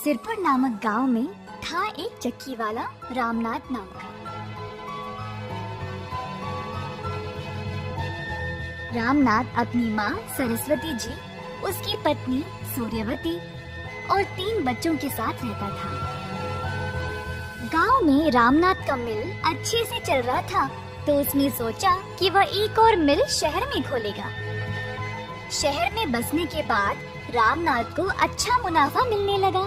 सिरपुर नामक गांव में था एक चक्की वाला रामनाथ नाम का। रामनाथ अपनी माँ सरस्वती जी, उसकी पत्नी सूर्यवती और 3 बच्चों के साथ रहता था। गांव में रामनाथ का मिल अच्छे से चल रहा था, तो उसने सोचा कि वह एक और मिल शहर में खोलेगा। शहर में बसने के बाद रामनाथ को अच्छा मुनाफा मिलने लगा,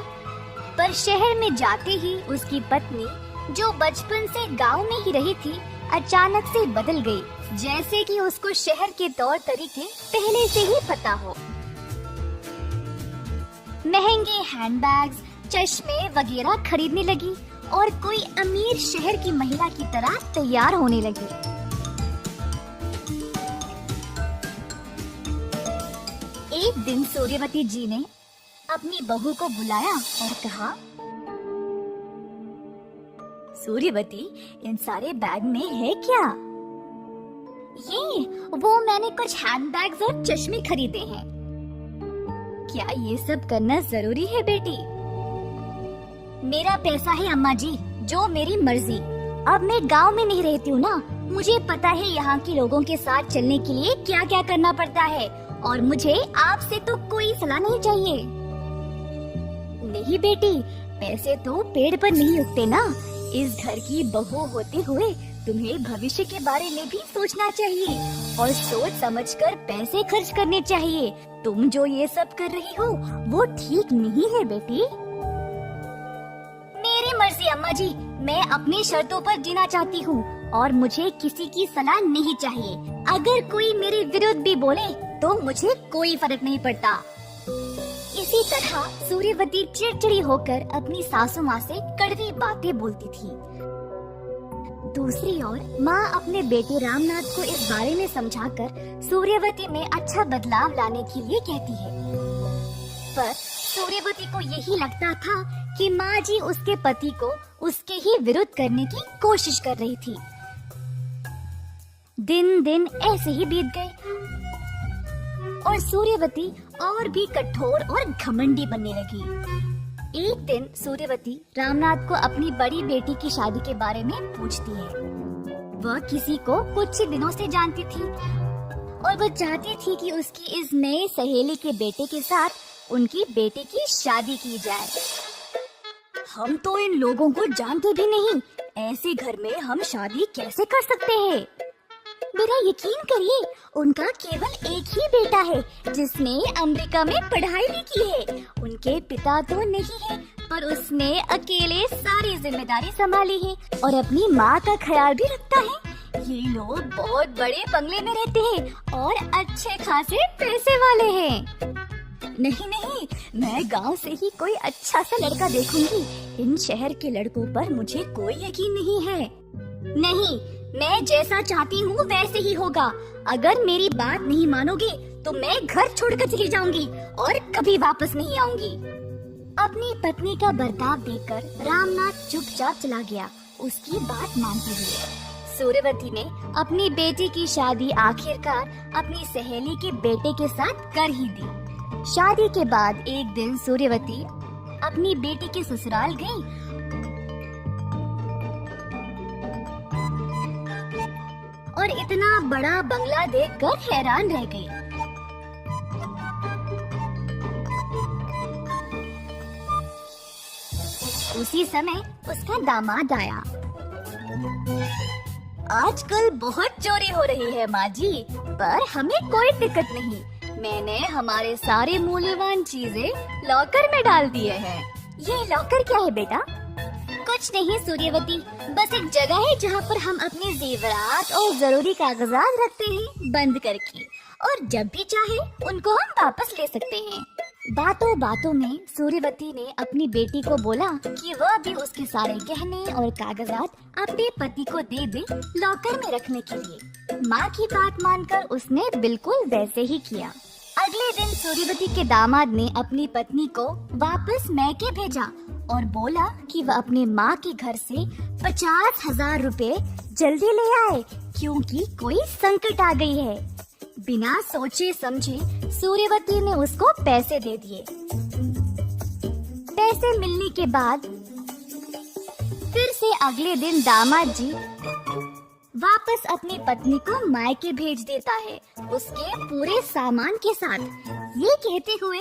पर शहर में जाते ही उसकी पत्नी, जो बचपन से गांव में ही रही थी, अचानक से बदल गई, जैसे कि उसको शहर के तौर तरीके पहले से ही पता हो। महंगे हैंडबैग्स, चश्मे वगैरह खरीदने लगी और कोई अमीर शहर की महिला की तरह तैयार होने लगी। एक दिन सूर्यवती जी ने अपनी बहू को बुलाया और कहा, सूर्यवती, इन सारे बैग में है क्या? वो मैंने कुछ हैंडबैग्स और चश्मे खरीदे हैं। क्या ये सब करना जरूरी है बेटी? मेरा पैसा है अम्मा जी, जो मेरी मर्जी। अब मैं गांव में नहीं रहती हूँ ना, मुझे पता है यहाँ के लोगों के साथ चलने के लिए क्या क्या करना पड़ता है, और मुझे आपसे तो कोई सलाह नहीं चाहिए। नहीं बेटी, पैसे तो पेड़ पर नहीं उगते ना। इस घर की बहू होते हुए तुम्हें भविष्य के बारे में भी सोचना चाहिए और सोच समझकर पैसे खर्च करने चाहिए। तुम जो ये सब कर रही हो वो ठीक नहीं है बेटी। मेरी मर्जी अम्मा जी, मैं अपनी शर्तों पर जीना चाहती हूँ और मुझे किसी की सलाह नहीं चाहिए। अगर कोई मेरे विरुद्ध भी बोले तो मुझे कोई फर्क नहीं पड़ता। इसी तरह सूर्यवती चिड़चिड़ी होकर अपनी सासू माँ से कड़वी बातें बोलती थी। दूसरी ओर माँ अपने बेटे रामनाथ को इस बारे में समझाकर सूर्यवती में अच्छा बदलाव लाने के लिए कहती है, पर सूर्यवती को यही लगता था कि माँ जी उसके पति को उसके ही विरुद्ध करने की कोशिश कर रही थी। दिन दिन ऐसे ही बीत गए और सूर्यवती और भी कठोर और घमंडी बनने लगी। एक दिन सूर्यवती रामनाथ को अपनी बड़ी बेटी की शादी के बारे में पूछती है। वह किसी को कुछ ही दिनों से जानती थी और वह चाहती थी कि उसकी इस नए सहेली के बेटे के साथ उनकी बेटी की शादी की जाए। हम तो इन लोगों को जानते भी नहीं, ऐसे घर में हम शादी कैसे कर सकते हैं? मेरा यकीन करिए, उनका केवल एक ही बेटा है जिसने अमेरिका में पढ़ाई भी की है। उनके पिता तो नहीं है, पर उसने अकेले सारी जिम्मेदारी संभाली है और अपनी माँ का ख्याल भी रखता है। ये लोग बहुत बड़े बंगले में रहते हैं और अच्छे खासे पैसे वाले हैं। नहीं, मैं गांव से ही कोई अच्छा सा लड़का देखूंगी। इन शहर के लड़कों पर मुझे कोई यकीन नहीं है। नहीं, मैं जैसा चाहती हूँ वैसे ही होगा। अगर मेरी बात नहीं मानोगे तो मैं घर छोड़कर चली जाऊंगी और कभी वापस नहीं आऊंगी। अपनी पत्नी का बर्ताव देखकर रामनाथ चुपचाप चला गया, उसकी बात मानते हुए। सूर्यवती ने अपनी बेटी की शादी आखिरकार अपनी सहेली के बेटे के साथ कर ही दी। शादी के बाद एक दिन सूर्यवती अपनी बेटी के ससुराल गई और इतना बड़ा बंगला देखकर हैरान रह गई। उसी समय उसका दामाद आया। आजकल बहुत चोरी हो रही है माँ जी, पर हमें कोई दिक्कत नहीं। मैंने हमारे सारे मूल्यवान चीजें लॉकर में डाल दिए हैं। ये लॉकर क्या है बेटा? कुछ नहीं सूर्यवती, बस एक जगह है जहाँ पर हम अपने जेवरात और जरूरी कागजात रखते हैं बंद करके, और जब भी चाहे उनको हम वापस ले सकते हैं। बातों बातों में सूर्यवती ने अपनी बेटी को बोला कि वह भी उसके सारे गहने और कागजात अपने पति को दे दे लॉकर में रखने के लिए। माँ की बात मानकर उसने बिल्कुल वैसे ही किया। अगले दिन सूर्यवती के दामाद ने अपनी पत्नी को वापस मैके भेजा और बोला कि वह अपने माँ के घर से 50,000 रुपए जल्दी ले आए, क्योंकि कोई संकट आ गई है। बिना सोचे समझे सूर्यवती ने उसको पैसे दे दिए। पैसे मिलने के बाद फिर से अगले दिन दामाद जी वापस अपनी पत्नी को मायके भेज देता है, उसके पूरे सामान के साथ, ये कहते हुए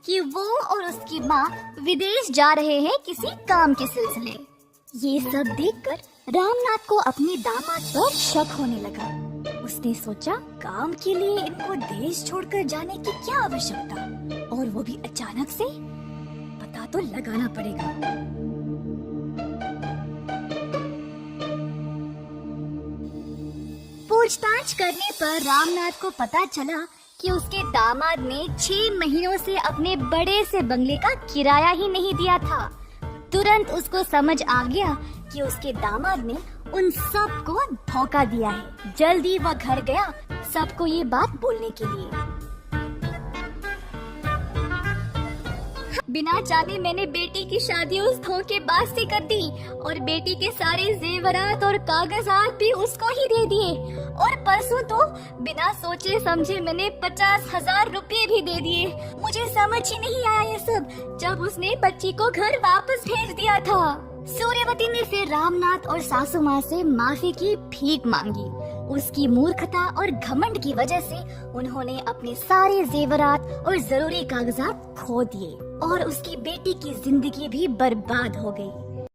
कि वो और उसकी माँ विदेश जा रहे हैं किसी काम के सिलसिले। ये सब देखकर रामनाथ को अपने दामाद पर शक होने लगा। उसने सोचा, काम के लिए इनको देश छोड़कर जाने की क्या आवश्यकता, और वो भी अचानक से, पता तो लगाना पड़ेगा। पूछताछ करने पर रामनाथ को पता चला कि उसके दामाद ने 6 महीनों से अपने बड़े से बंगले का किराया ही नहीं दिया था। तुरंत उसको समझ आ गया कि उसके दामाद ने उन सबको धोखा दिया है। जल्दी वह घर गया सबको ये बात बोलने के लिए। बिना जाने मैंने बेटी की शादी उस धोखेबाज से कर दी और बेटी के सारे जेवरात और कागजात भी उसको ही दे दिए, और परसों तो बिना सोचे समझे मैंने 50,000 रुपए भी दे दिए। मुझे समझ ही नहीं आया ये सब जब उसने बच्ची को घर वापस भेज दिया था। सूर्यवती ने फिर रामनाथ और सासू माँ से माफी की भीख मांगी। उसकी मूर्खता और घमंड की वजह से उन्होंने अपने सारे जेवरात और जरूरी कागजात खो दिए और उसकी बेटी की जिंदगी भी बर्बाद हो गई।